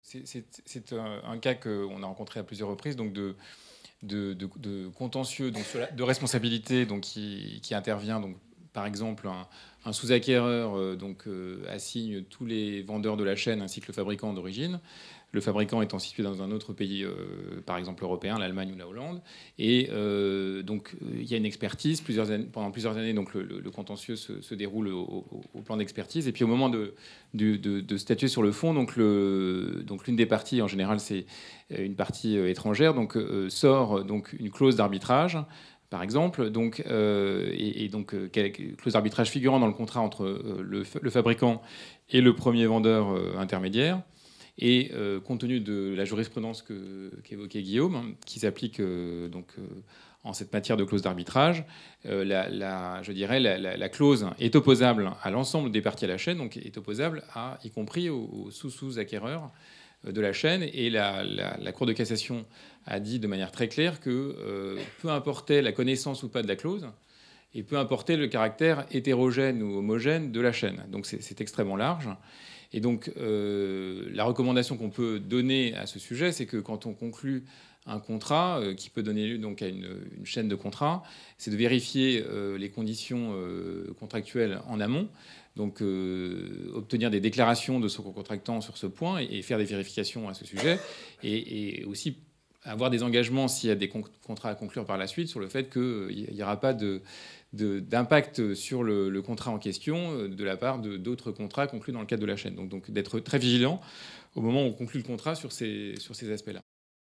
C'est un cas qu'on a rencontré à plusieurs reprises, donc de contentieux, donc de responsabilité, donc qui intervient. Donc, par exemple, un sous-acquéreur assigne tous les vendeurs de la chaîne ainsi que le fabricant d'origine. Le fabricant étant situé dans un autre pays, par exemple européen, l'Allemagne ou la Hollande. Et il y a une expertise pendant plusieurs années. Donc le contentieux se déroule au plan d'expertise. Et puis au moment de statuer sur le fond, l'une des parties, en général, c'est une partie étrangère, sort une clause d'arbitrage. Par exemple, clause d'arbitrage figurant dans le contrat entre le fabricant et le premier vendeur intermédiaire. Et compte tenu de la jurisprudence qu'évoquait Guillaume, hein, qui s'applique en cette matière de clause d'arbitrage, je dirais la clause est opposable à l'ensemble des parties à la chaîne, donc est opposable y compris aux sous-acquéreurs de la chaîne. Et la Cour de cassation a dit de manière très claire que peu importait la connaissance ou pas de la clause, et peu importait le caractère hétérogène ou homogène de la chaîne. Donc c'est extrêmement large. Et donc, la recommandation qu'on peut donner à ce sujet, c'est que quand on conclut un contrat qui peut donner lieu donc à une chaîne de contrats, c'est de vérifier les conditions contractuelles en amont, donc obtenir des déclarations de son contractant sur ce point et faire des vérifications à ce sujet, et aussi avoir des engagements s'il y a des contrats à conclure par la suite sur le fait qu'il n'y aura pas d'impact sur le contrat en question de la part d'autres contrats conclus dans le cadre de la chaîne. Donc d'être très vigilant au moment où on conclut le contrat sur ces aspects-là.